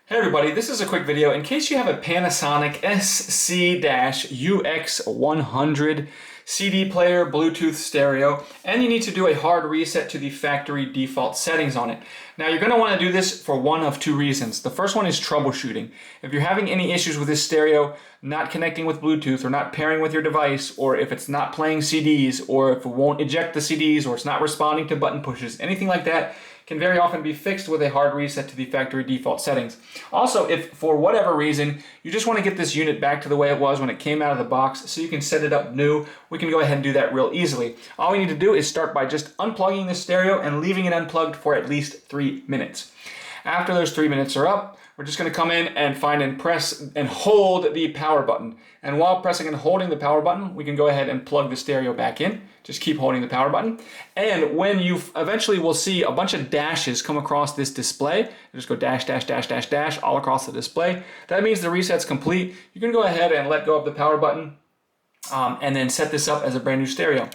Hey everybody, this is a quick video in case you have a Panasonic SC-UX100 CD player, Bluetooth stereo, and you need to do a hard reset to the factory default settings on it. Now you're going to want to do this for one of two reasons. The first one is troubleshooting. If you're having any issues with this stereo not connecting with Bluetooth or not pairing with your device, or if it's not playing CDs, or if it won't eject the CDs, or it's not responding to button pushes, anything like that can very often be fixed with a hard reset to the factory default settings. Also, if for whatever reason you just want to get this unit back to the way it was when it came out of the box so you can set it up new, we can go ahead and do that real easily. All we need to do is start by just unplugging the stereo and leaving it unplugged for at least 3 minutes. After those 3 minutes are up, we're just going to come in and find and press and hold the power button. And while pressing and holding the power button, we can go ahead and plug the stereo back in. Just keep holding the power button. And when you eventually will see a bunch of dashes come across this display, just go dash, dash, dash, dash, dash all across the display. That means the reset's complete. You can go ahead and let go of the power button and then set this up as a brand new stereo.